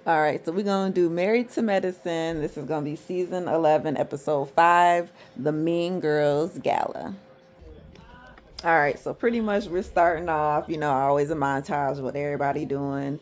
All right, so we're going to do Married to Medicine. This is going to be season 11, episode 5, The Mean Girls Gala. All right, so pretty much we're starting off, always a montage of what everybody doing.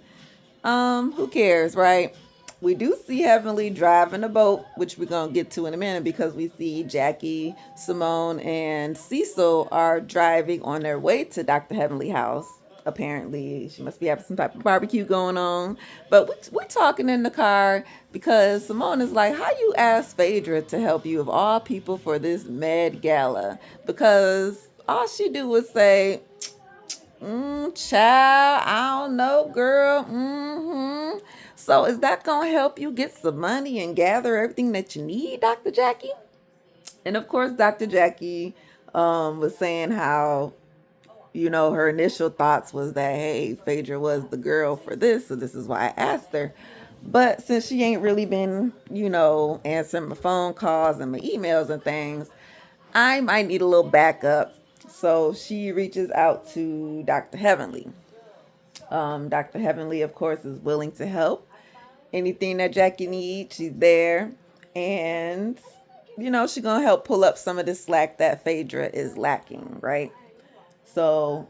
Who cares, right? We do see Heavenly driving a boat, which we're gonna get to in a minute because we see Jackie, Simone, and Cecil are driving on their way to Dr. Heavenly house. Apparently, she must be having some type of barbecue going on. But we're talking in the car because Simone is like, "How you ask Phaedra to help you of all people for this Med Gala?" Because all she do was say, child, I don't know, girl. So is that gonna help you get some money and gather everything that you need, Dr. Jackie? And of course, Dr. Jackie was saying how, her initial thoughts was that, hey, Phaedra was the girl for this, so this is why I asked her. But since she ain't really been, answering my phone calls and my emails and things, I might need a little backup. So she reaches out to Dr. Heavenly. Dr. Heavenly, of course, is willing to help. Anything that Jackie needs, she's there. And, she's going to help pull up some of the slack that Phaedra is lacking, right? So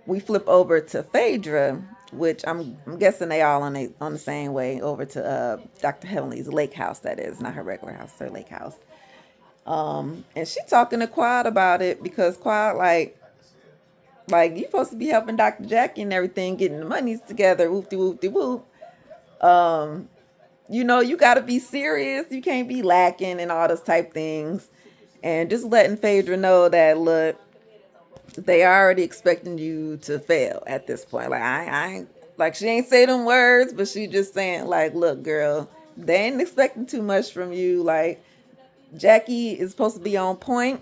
we flip over to Phaedra, which I'm guessing they all on the same way over to Dr. Heavenly's lake house. That is not her regular house, her lake house. And she talking to Quad about it because Quad like you supposed to be helping Dr. Jackie and everything, getting the monies together, whoop de whoop de whoop. Um, you got to be serious. You can't be lacking and all those type things. And just letting Phaedra know that look, they already expecting you to fail at this point. Like I ain't like she ain't say them words, but she just saying like, look, girl, they ain't expecting too much from you. Like Jackie is supposed to be on point.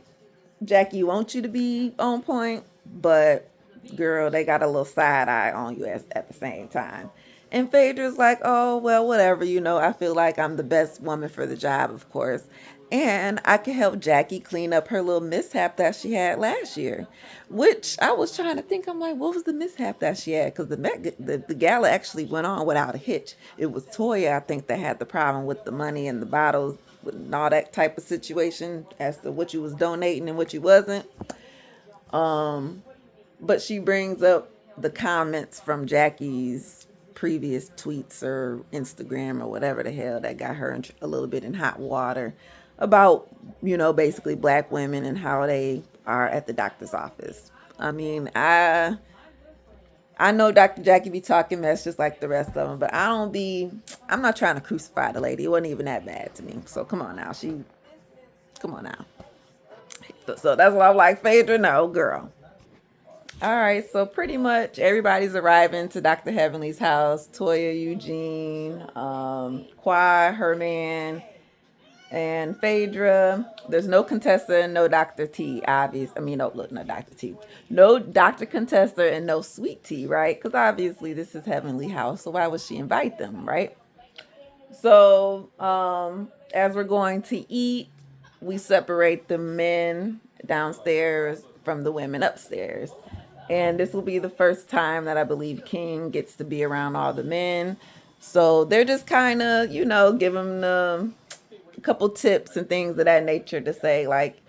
Jackie wants you to be on point, but girl, they got a little side eye on you at the same time. And Phaedra's like, oh, well, whatever, I feel like I'm the best woman for the job, of course. And I can help Jackie clean up her little mishap that she had last year, which I was trying to think. I'm like, what was the mishap that she had? Because the gala actually went on without a hitch. It was Toya, I think, that had the problem with the money and the bottles and all that type of situation as to what you was donating and what you wasn't. But she brings up the comments from Jackie's previous tweets or Instagram or whatever the hell that got her in a little bit in hot water about, basically black women and how they are at the doctor's office. I mean, I know Dr. Jackie be talking mess just like the rest of them, but I'm not trying to crucify the lady. It wasn't even that bad to me. So come on now. Come on now. So that's what I'm like, Phaedra, no, girl. All right, so pretty much everybody's arriving to Dr. Heavenly's house. Toya, Eugene, Quai, Herman, and Phaedra. There's no Contessa and no Dr. T, obvious. I mean, no, look, no Dr. T. No Dr. Contessa and no Sweet Tea, right? Because obviously this is Heavenly House, so why would she invite them, right? So, as we're going to eat, we separate the men downstairs from the women upstairs. And this will be the first time that I believe King gets to be around all the men. So they're just kind of, give him a couple tips and things of that nature to say, like,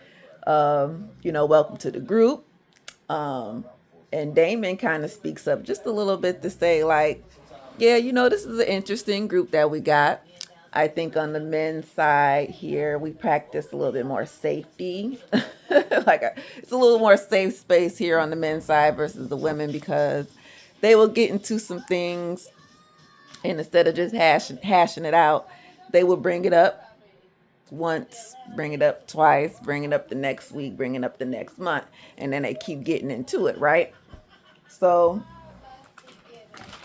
welcome to the group. Um, and Damon kind of speaks up just a little bit to say, like, yeah, this is an interesting group that we got. I think on the men's side here, we practice a little bit more safety. It's a little more safe space here on the men's side versus the women because they will get into some things, and instead of just hashing it out, they will bring it up once, bring it up twice, bring it up the next week, bring it up the next month, and then they keep getting into it, right? So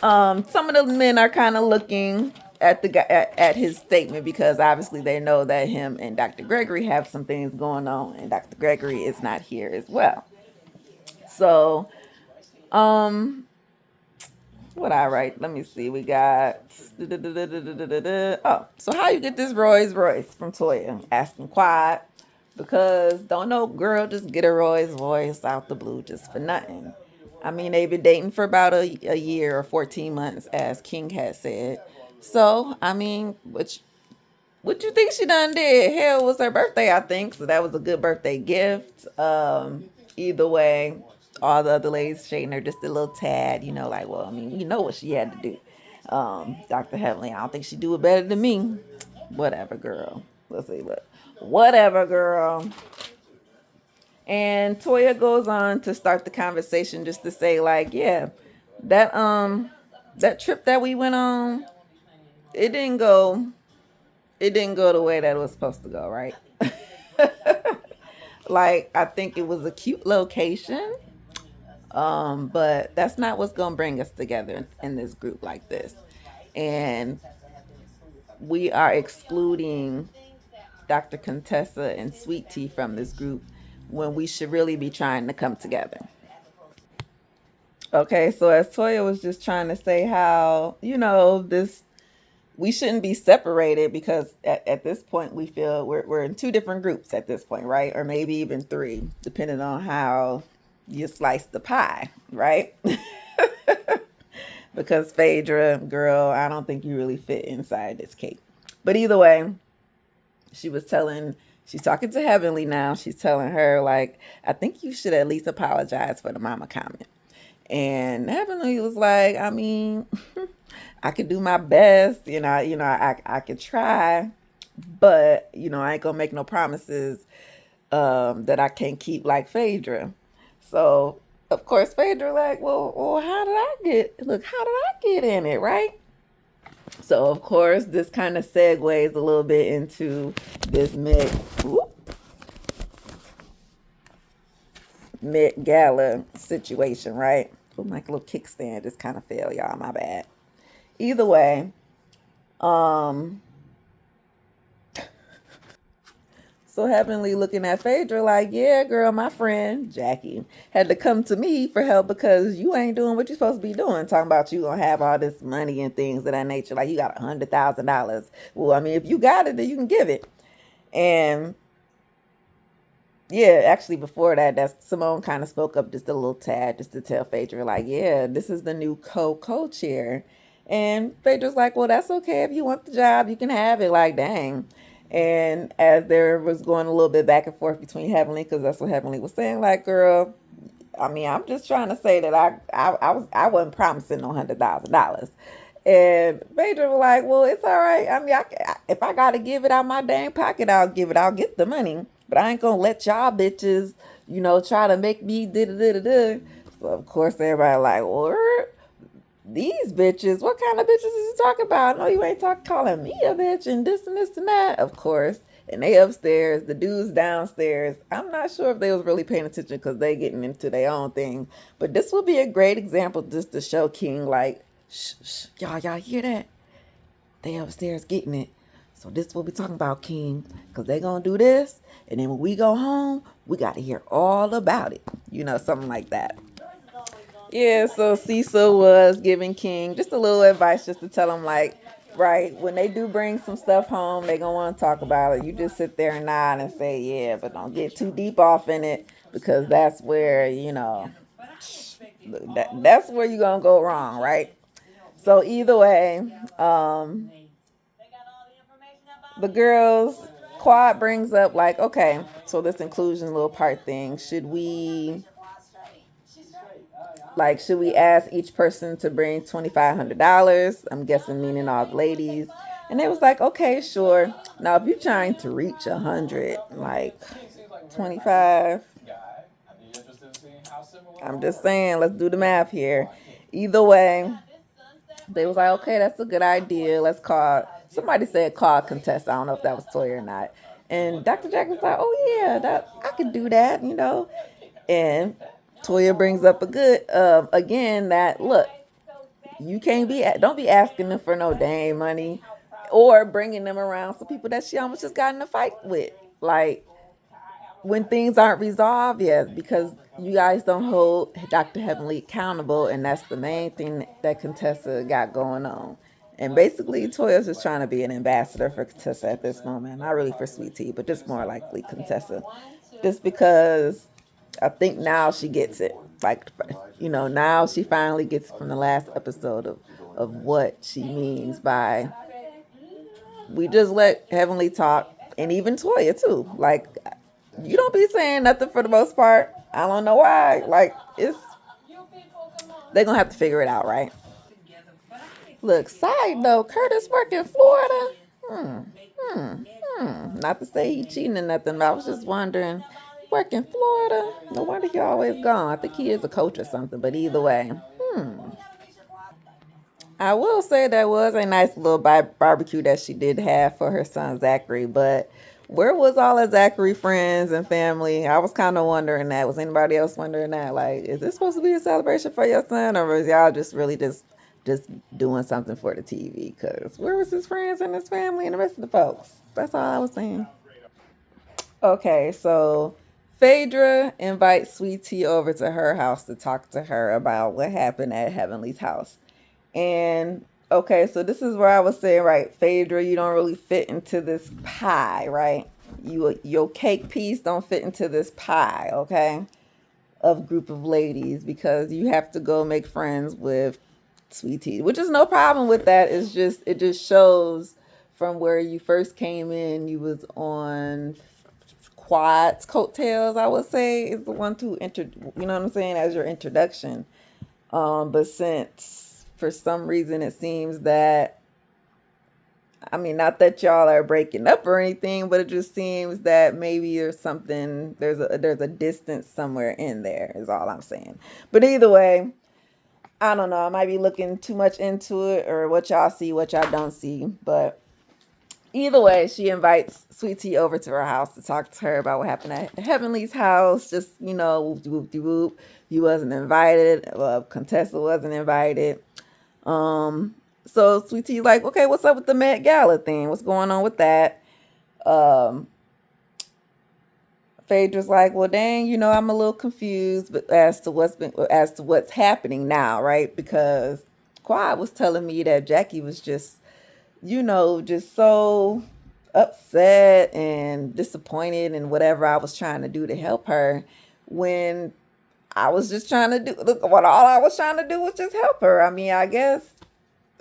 some of the men are kind of looking at the guy at his statement because obviously they know that him and Dr. Gregory have some things going on, and Dr. Gregory is not here as well. So, um, what I write? Let me see. We got oh, so how you get this Rolls Royce from Toya? Asking Quad because don't know girl just get a Rolls Royce out the blue just for nothing. I mean, they've been dating for about a year or 14 months, as King had said. So, I mean, what you think she done did? Hell, it was her birthday, I think. So that was a good birthday gift. Either way, all the other ladies shading her just a little tad, like, well, I mean, we know what she had to do. Dr. Heavenly, I don't think she do it better than me. Whatever, girl. Let's see what. Whatever, girl. And Toya goes on to start the conversation just to say, like, yeah, that that trip that we went on, it didn't go it didn't go the way that it was supposed to go, right? Like, I think it was a cute location, but that's not what's gonna bring us together in this group like this. And we are excluding Dr. Contessa and Sweet Tea from this group when we should really be trying to come together. Okay, so as Toya was just trying to say how, this we shouldn't be separated because at this point we feel we're in two different groups at this point, right? Or maybe even three, depending on how you slice the pie, right? Because Phaedra, girl, I don't think you really fit inside this cake. But either way, she was telling, she's talking to Heavenly now. She's telling her, like, I think you should at least apologize for the mama comment. And Heavenly was like, I mean, I could do my best, I could try, but I ain't gonna make no promises that I can't keep like Phaedra. So of course Phaedra like, well, how did I get in it, right? So of course this kind of segues a little bit into this Met Gala situation, right? Oh, my little kickstand just kind of fell, y'all. My bad. Either way, um, so Heavenly looking at Phaedra like, yeah, girl, my friend Jackie had to come to me for help because you ain't doing what you're supposed to be doing. Talking about you gonna have all this money and things of that nature. Like you got $100,000. Well, I mean, if you got it, then you can give it. And yeah, actually, before that, that Simone kind of spoke up just a little tad, just to tell Phaedra, like, yeah, this is the new co-chair. And Phaedra's like, well, that's okay. If you want the job, you can have it. Like, dang. And as there was going a little bit back and forth between Heavenly, because that's what Heavenly was saying, like, girl, I mean, I'm just trying to say that I wasn't promising no $100,000. And Phaedra was like, well, it's all right. I mean, if I got to give it out my dang pocket, I'll give it. I'll get the money. But I ain't going to let y'all bitches, try to make me da-da-da-da-da. So, of course, everybody like, well, these bitches, what kind of bitches is he talking about? No, you ain't calling me a bitch and this and that, of course. And they upstairs, the dudes downstairs. I'm not sure if they was really paying attention because they getting into their own thing. But this would be a great example just to show King, like, shh, shh, y'all hear that? They upstairs getting it. So this is what we talking about, King. Because they going to do this. And then when we go home, we got to hear all about it. Something like that. Yeah, so Cecil was giving King just a little advice just to tell him, like, right, when they do bring some stuff home, they going to want to talk about it. You just sit there and nod and say, yeah, but don't get too deep off in it because that's where, that's where you're going to go wrong, right? So either way, the girls, Quad brings up, like, okay, so this inclusion little part thing, should we ask each person to bring $2,500? I'm guessing meaning all the ladies. And they was like, okay, sure. Now, if you're trying to reach 100, like 25, I'm just saying, let's do the math here. Either way, they was like, okay, that's a good idea. Let's call, somebody said call contest. I don't know if that was Toya or not. And Dr. Jack was like, oh yeah, that I could do that. And Toya brings up a good, again, that look, you can't don't be asking them for no dang money or bringing them around some people that she almost just got in a fight with. Like, when things aren't resolved yet, because you guys don't hold Dr. Heavenly accountable, and that's the main thing that Contessa got going on. And basically, Toya's just trying to be an ambassador for Contessa at this moment. Not really for Sweet Tea, but just more likely Contessa. Just because I think now she gets it. Like, now she finally gets it from the last episode of of what she means by we just let Heavenly talk, and even Toya too. Like, you don't be saying nothing for the most part. I don't know why. Like, it's they're gonna have to figure it out, right? Look, side note, Curtis work in Florida. Hmm, hmm, Not to say he cheating or nothing, but I was just wondering. Work in Florida. No wonder he always gone. I think he is a coach or something. But either way, I will say that was a nice little barbecue that she did have for her son Zachary. But where was all of Zachary friends and family? I was kind of wondering that. Was anybody else wondering that? Like, is this supposed to be a celebration for your son, or was y'all just really just doing something for the TV? Cause where was his friends and his family and the rest of the folks? That's all I was saying. Okay, so Phaedra invites Sweet Tea over to her house to talk to her about what happened at Heavenly's house. And okay, so this is where I was saying, right, Phaedra, you don't really fit into this pie, right? Your cake piece don't fit into this pie, okay? Of group of ladies because you have to go make friends with Sweet Tea, which is no problem with that. It's just it just shows from where you first came in, you was on Quad's coattails, I would say, is the one to you know what I'm saying, as your introduction. But since for some reason it seems that, I mean, not that y'all are breaking up or anything, but it just seems that maybe there's something, there's a distance somewhere in there, is all I'm saying. But either way, I don't know. I might be looking too much into it, or what y'all see, what y'all don't see. But either way, she invites Sweet Tea over to her house to talk to her about what happened at Heavenly's house. Just, whoop de whoop de whoop. You wasn't invited. Contessa wasn't invited. So Sweet Tea's like, okay, what's up with the Met Gala thing? What's going on with that? Um, Phaedra's like, well, dang, I'm a little confused, but as to what's happening now, right? Because Quad was telling me that Jackie was just, just so upset and disappointed in whatever I was trying to do to help her, when I was just trying to do, look, what all I was trying to do was just help her. I mean, I guess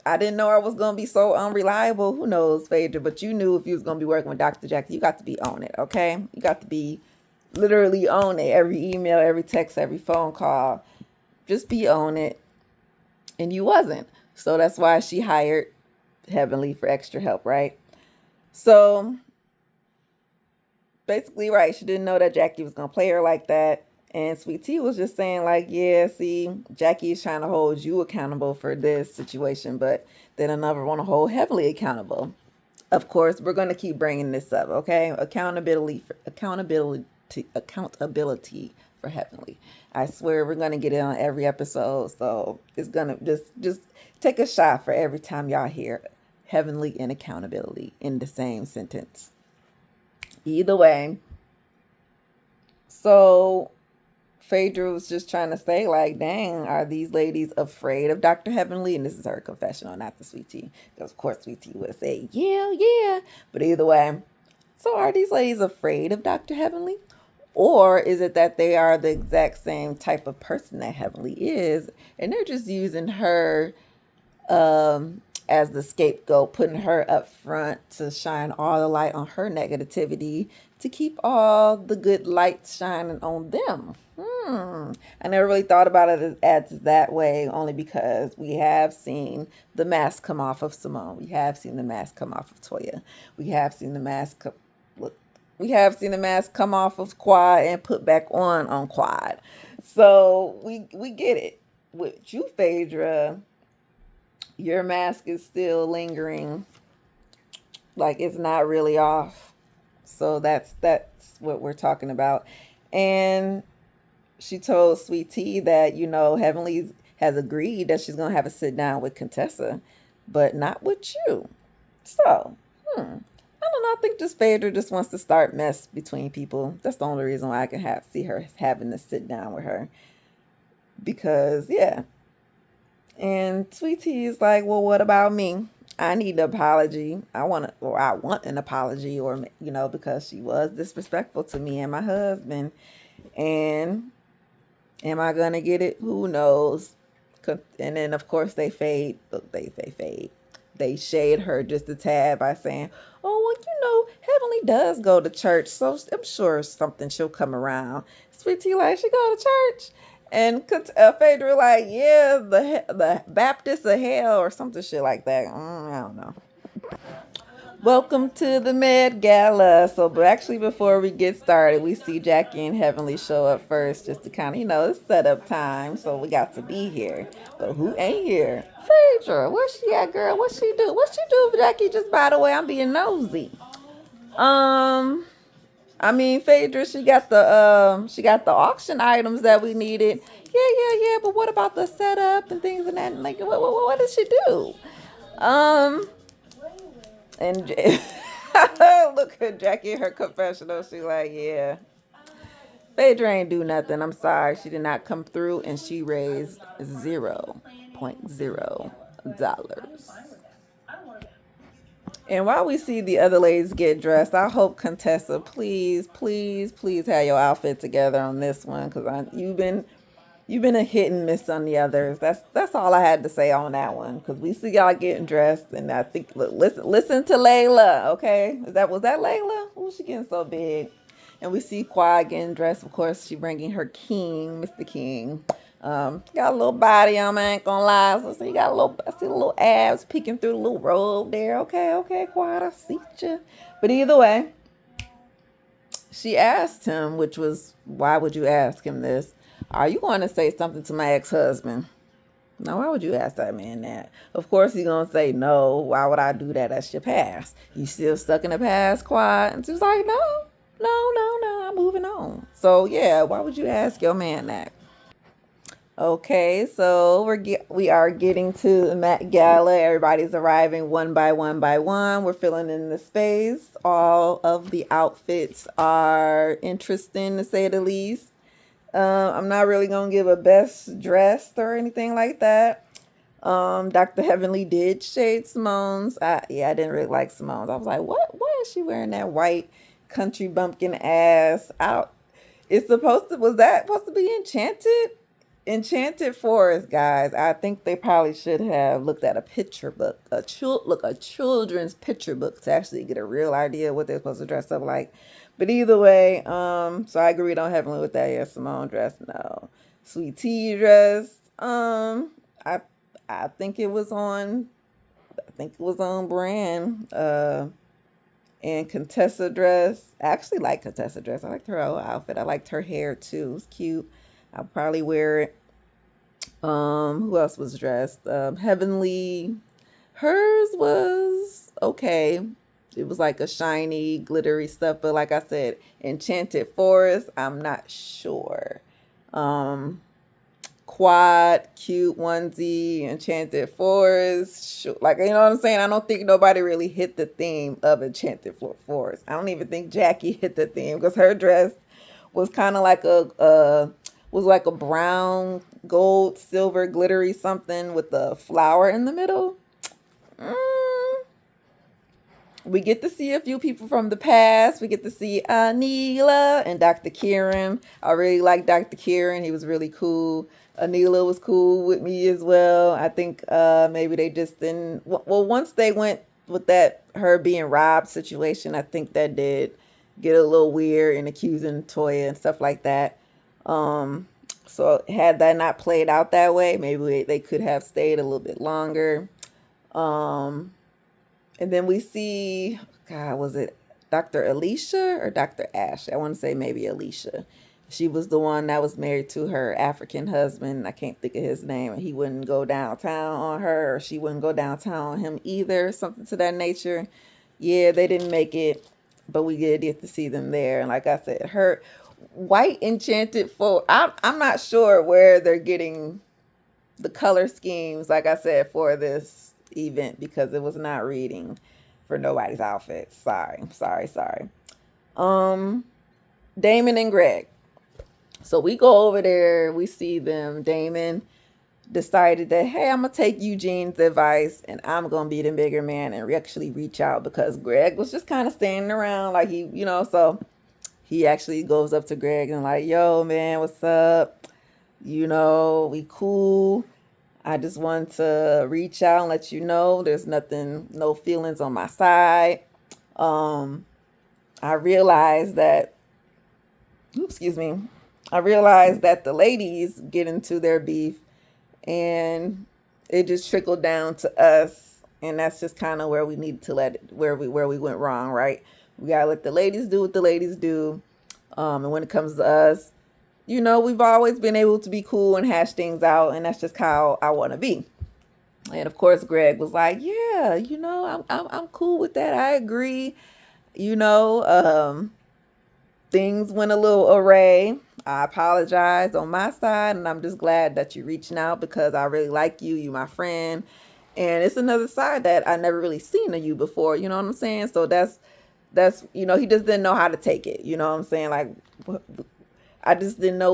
I didn't know I was gonna be so unreliable. Who knows, Phaedra? But you knew if you was gonna be working with Dr. Jackie, you got to be on it, okay? You got to be literally on it. Every email, every text, every phone call, just be on it. And you wasn't. So that's why she hired Heavenly for extra help, right? So basically, right, she didn't know that Jackie was gonna play her like that. And Sweet Tea was just saying, like, yeah, see, Jackie is trying to hold you accountable for this situation, but then another want to hold Heavenly accountable. Of course, we're going to keep bringing this up, okay? Accountability for Heavenly. I swear we're going to get it on every episode, so it's going to just take a shot for every time y'all hear Heavenly and accountability in the same sentence. Either way, so Phaedra was just trying to say, like, dang, are these ladies afraid of Dr. Heavenly? And this is her confessional, not the Sweet Tea. Because, of course, Sweet Tea would say, yeah, yeah. But either way, so are these ladies afraid of Dr. Heavenly? Or is it that they are the exact same type of person that Heavenly is, and they're just using her as the scapegoat, putting her up front to shine all the light on her negativity to keep all the good lights shining on them. I never really thought about it as that way, only because we have seen the mask come off of Simone. We have seen the mask come off of Toya. We have seen the mask come off of Quad and put back on Quad. So we get it. With you, Phaedra, your mask is still lingering, like it's not really off. So that's what we're talking about. And she told Sweet Tea that, Heavenly has agreed that she's gonna have a sit down with Contessa, but not with you. So, I don't know. I think just Phaedra just wants to start mess between people. That's the only reason why I can see her having to sit down with her. Because yeah. And Sweet Tea is like, well, what about me? I need an apology. I want an apology, or because she was disrespectful to me and my husband. And am I gonna get it? Who knows? And then of course they fade. They fade. They shade her just a tad by saying, "Oh well, Heavenly does go to church, so I'm sure something she'll come around." Sweet Tea like, she go to church, and Phaedra like, "Yeah, the Baptist of hell or something shit like that." I don't know. Welcome to the Med Gala. So, but actually, before we get started, we see Jackie and Heavenly show up first, just to kind of, it's setup time. So we got to be here. But who ain't here? Phaedra. Where's she at, girl? What she do? What she do, Jackie? Just by the way, I'm being nosy. I mean, Phaedra, she got the auction items that we needed. Yeah. But what about the setup and things and that? Like, what did she do? Um, and look at Jackie in her confessional. She like, yeah, Phaedra ain't do nothing. I'm sorry, she did not come through, and she raised $0.0. And while we see the other ladies get dressed, I hope Contessa, please, please, please have your outfit together on this one, because you've been a hit and miss on the others. That's all I had to say on that one, because we see y'all getting dressed, and I think, look, listen to Layla, okay? Was that Layla? Oh, she getting so big. And we see Quad getting dressed. Of course, she bringing her king, Mr. King. Got a little body on, I ain't gonna lie. So you got I see the little abs peeking through the little robe there. Okay, Quad, I see you. But either way, she asked him, which was, why would you ask him this? Are you going to say something to my ex-husband? Now, why would you ask that man that? Of course, he's going to say, no, why would I do that? That's your past. You still stuck in the past, Quad? And she's like, no, I'm moving on. So, yeah, why would you ask your man that? Okay, so we are getting to the Met Gala. Everybody's arriving one by one by one. We're filling in the space. All of the outfits are interesting, to say the least. I'm not really gonna give a best dressed or anything like that. Dr. Heavenly did shade Simone's. I didn't really like Simone's. I was like, what? Why is she wearing that white country bumpkin ass out? It's was that supposed to be Enchanted? Enchanted Forest, guys. I think they probably should have looked at a picture book, a children's picture book, to actually get a real idea of what they're supposed to dress up like. But either way, so I agreed on Heavenly with that. Yeah, Simone dress, no. Sweet Tea dress, I think it was on, brand. And Contessa dress, I actually like Contessa dress. I liked her whole outfit. I liked her hair too. It was cute. I'll probably wear it. Who else was dressed? Heavenly. Hers was okay. It was like a shiny, glittery stuff, but like I said, Enchanted Forest, I'm not sure. Quad, cute onesie, Enchanted Forest. Like, you know what I'm saying? I don't think nobody really hit the theme of Enchanted Forest. I don't even think Jackie hit the theme, because her dress was kind of like a brown, gold, silver, glittery something with a flower in the middle. We get to see a few people from the past. We get to see Anila and Dr. Kieran. I really like Dr. Kieran. He was really cool. Anila was cool with me as well. I think maybe they just didn't. Well, once they went with that her being robbed situation, I think that did get a little weird and accusing Toya and stuff like that. So had that not played out that way, maybe they could have stayed a little bit longer. And then we see, God, was it Dr. Alicia or Dr. Ash? I want to say maybe Alicia. She was the one that was married to her African husband. I can't think of his name. And he wouldn't go downtown on her, or she wouldn't go downtown on him either. Something to that nature. Yeah, they didn't make it, but we did get to see them there. And like I said, her white Enchanted Forest. I'm not sure where they're getting the color schemes, like I said, for this event, because it was not reading for nobody's outfits. Sorry. Damon and Greg. So we go over there, we see them. Damon decided that, hey, I'm gonna take Eugene's advice and I'm gonna be the bigger man and actually reach out, because Greg was just kind of standing around like so he actually goes up to Greg and like, yo man, what's up? We cool. I just wanted to reach out and let you know there's nothing, no feelings on my side. Um, I realized that, excuse me, I realized that the ladies get into their beef and it just trickled down to us. And that's just kind of where we need to let it, where we went wrong, right? We gotta let the ladies do what the ladies do. And when it comes to us, we've always been able to be cool and hash things out, and that's just how I want to be. And of course, Greg was like, "Yeah, I'm cool with that. I agree." You know, um, Things went a little array. I apologize on my side, and I'm just glad that you're reaching out because I really like you. You my friend, and it's another side that I never really seen of you before. You know what I'm saying? So that's he just didn't know how to take it. You know what I'm saying? Like, I just didn't know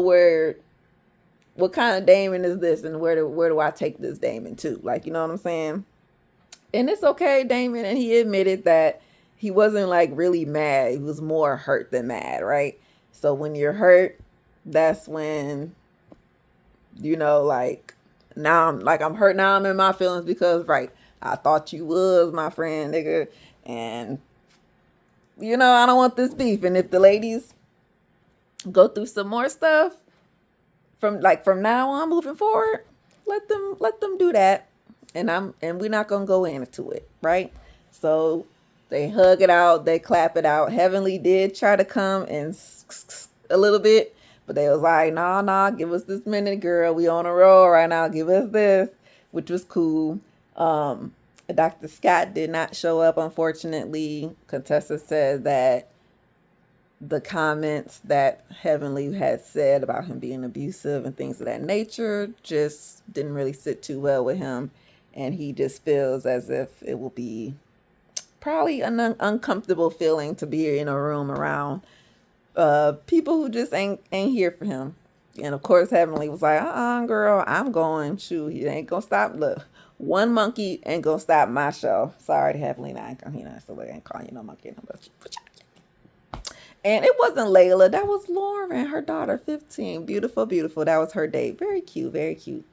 what kind of Damon is this, and where do I take this Damon to? Like, you know what I'm saying? And it's okay, Damon, and he admitted that he wasn't like really mad. He was more hurt than mad, right? So when you're hurt, that's when like I'm hurt now. I'm in my feelings because right, I thought you was my friend, nigga, and I don't want this beef. And if the ladies go through some more stuff, from now on moving forward, let them do that, and we're not gonna go into it, right? So they hug it out, they clap it out. Heavenly did try to come and a little bit, but they was like, nah, give us this minute, girl, we on a roll right now, give us this, which was cool. Dr. Scott did not show up, unfortunately. Contessa said that the comments that Heavenly had said about him being abusive and things of that nature just didn't really sit too well with him. And he just feels as if it will be probably an uncomfortable feeling to be in a room around people who just ain't here for him. And of course, Heavenly was like, girl, I'm going. Shoot, he ain't gonna stop. Look, one monkey ain't gonna stop my show. Sorry, Heavenly, I ain't so I ain't calling you no monkey. No, but and it wasn't Layla. That was Lauren, her daughter, 15. Beautiful, beautiful. That was her date. Very cute, very cute.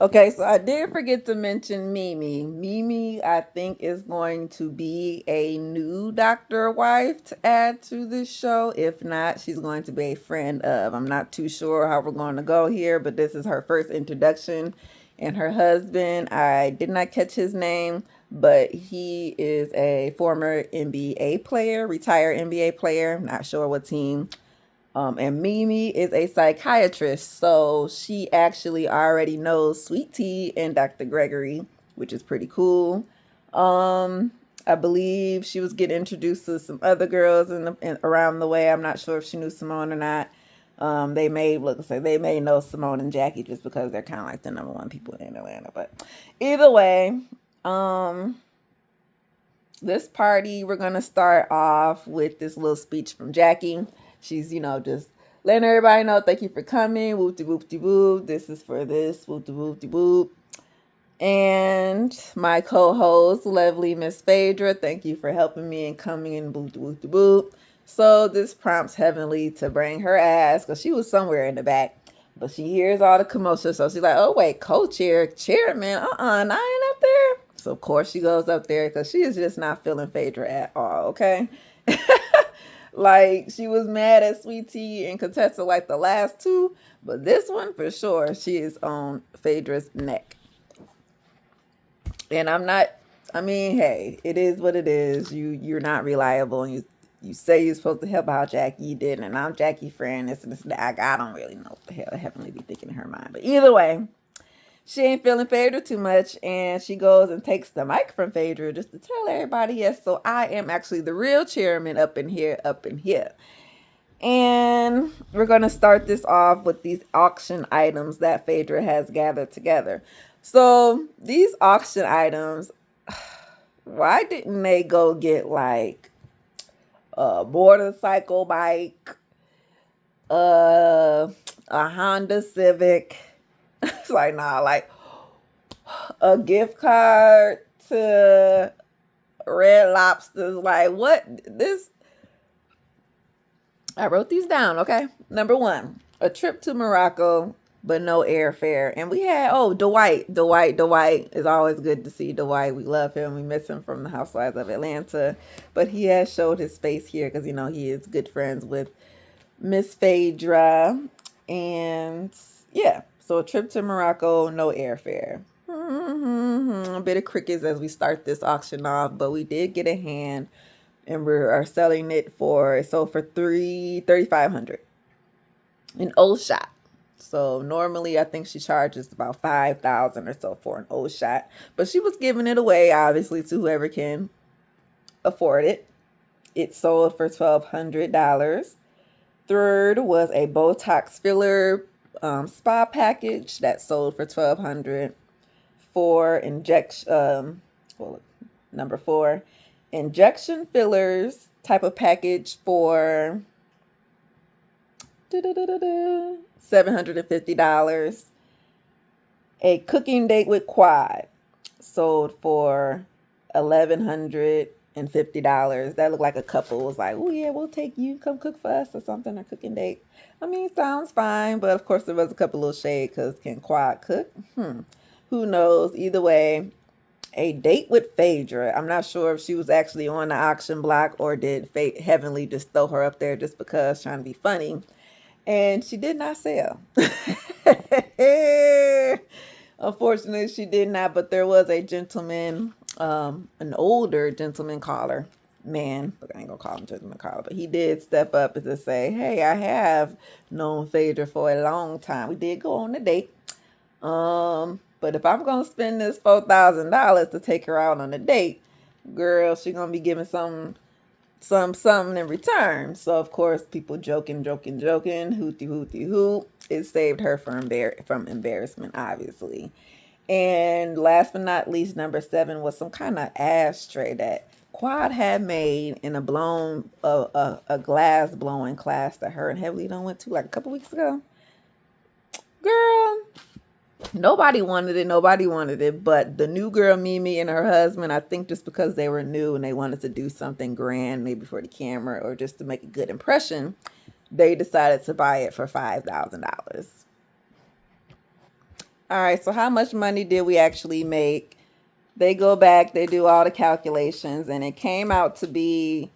Okay, so I did forget to mention Mimi. Mimi, I think, is going to be a new doctor wife to add to this show. If not, she's going to be a friend of. I'm not too sure how we're going to go here, but this is her first introduction. And her husband, I did not catch his name, but he is a former NBA player, retired NBA player. Not sure what team. And Mimi is a psychiatrist, so she actually already knows Sweet Tea and Dr. Gregory, which is pretty cool. I believe she was getting introduced to some other girls around the way. I'm not sure if she knew Simone or not. They may know Simone and Jackie just because they're kind of like the number one people in Atlanta. But either way, this party, we're gonna start off with this little speech from Jackie. She's, just letting everybody know, thank you for coming. Whoop de whoop de whoop. This is for this. Whoop de whoop de whoop. And my co-host, lovely Miss Phaedra, thank you for helping me and coming in. Whoop de whoop de whoop. So this prompts Heavenly to bring her ass, because she was somewhere in the back. But she hears all the commotion, so she's like, oh wait, chairman, I ain't up there. So of course she goes up there because she is just not feeling Phaedra at all, okay? Like, she was mad at Sweet Tea and Contessa like the last two, but this one for sure, she is on Phaedra's neck. And hey, it is what it is. You're not reliable, and you say you're supposed to help out Jackie, you didn't, and I'm Jackie's friend, this and that. I don't really know what the hell Heavenly be thinking in her mind. But either way, she ain't feeling Phaedra too much, and she goes and takes the mic from Phaedra just to tell everybody, yes, so I am actually the real chairman up in here. And we're going to start this off with these auction items that Phaedra has gathered together. So these auction items, why didn't they go get like a motorcycle bike, a Honda Civic? It's like, nah, like a gift card to Red Lobster's. Like, what? I wrote these down, okay? Number one, a trip to Morocco but no airfare. And we had, oh, Dwight is always good to see. Dwight, we love him. We miss him from the Housewives of Atlanta, but he has showed his face here because he is good friends with Miss Phaedra. And yeah, so a trip to Morocco, no airfare. A bit of crickets as we start this auction off, but we did get a hand, and we are selling it for, so for 3,500 an old shot. So normally I think she charges about 5,000 or so for an old shot, but she was giving it away obviously to whoever can afford it. It sold for $1,200. Third was a Botox filler spa package that sold for 1,200. For injection, well, number 4, injection fillers type of package for $750. A cooking date with Quad sold for $1,150. That looked like a couple was like, oh yeah, we'll take you, come cook for us or something, a cooking date. I mean, sounds fine, but of course there was a couple little shade because can Quad cook? Who knows? Either way, a date with Phaedra. I'm not sure if she was actually on the auction block or did Heavenly just throw her up there just because, trying to be funny. And she did not sell. Unfortunately, she did not, but there was a gentleman, an older gentleman caller, man, look, I ain't gonna call him gentleman caller, but he did step up and to say, hey, I have known Phaedra for a long time. We did go on a date. But if I'm gonna spend this $4,000 to take her out on a date, girl, she gonna be giving something in return. So of course, people joking, hooty hoot. It saved her from embarrassment, obviously. And last but not least, number 7 was some kind of ashtray that Quad had made in a glass blowing class that her and Heavily done went to like a couple weeks ago. Girl, nobody wanted it, but the new girl Mimi and her husband, I think just because they were new and they wanted to do something grand, maybe for the camera or just to make a good impression, they decided to buy it for $5,000. All right, so how much money did we actually make? They go back, they do all the calculations, and it came out to be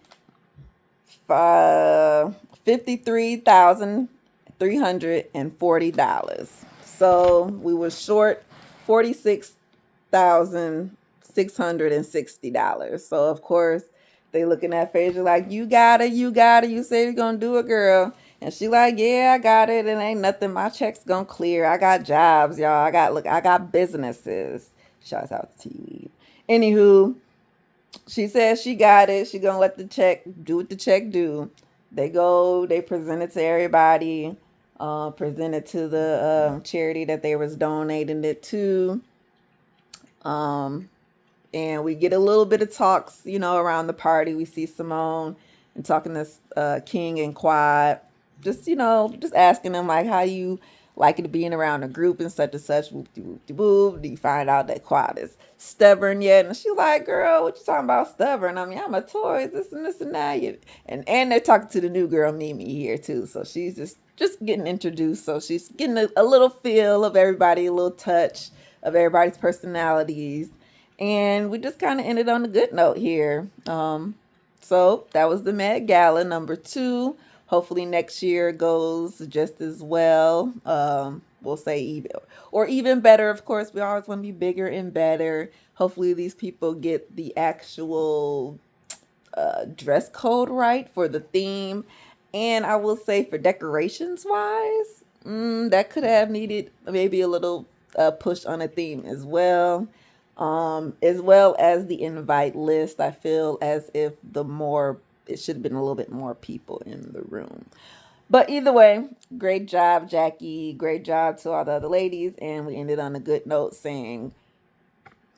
$53,340. So we were short $46,660. So of course they looking at Phaedra like, you got it. You say you're gonna do it, girl. And she like, yeah, I got it. It ain't nothing. My check's gonna clear. I got jobs, y'all. I got businesses. Shouts out to you. Anywho, she says she got it. She gonna let the check do what the check do. They present it to everybody. Present it to the charity that they was donating it to. And we get a little bit of talks, around the party. We see Simone and talking to King and Quad. Just asking them like, how you like it being around a group and such and such. Whoop-de-whoop-de-whoop. Do you find out that Quad is stubborn yet? And she's like, girl, what you talking about stubborn? I mean, I'm a Taurus, this and that. And they're talking to the new girl Mimi here too. So she's just getting introduced. So she's getting a little feel of everybody, a little touch of everybody's personalities. And we just kind of ended on a good note here. So that was the Met Gala number 2. Hopefully next year goes just as well. We'll say even better. Of course, we always want to be bigger and better. Hopefully these people get the actual dress code right for the theme. And I will say for decorations wise, that could have needed maybe a little push on a theme as well. As well as the invite list. I feel as if it should have been a little bit more people in the room. But either way, great job, Jackie. Great job to all the other ladies. And we ended on a good note saying,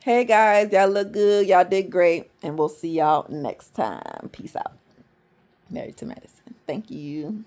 hey guys, y'all look good. Y'all did great. And we'll see y'all next time. Peace out. Married to Medicine. Thank you.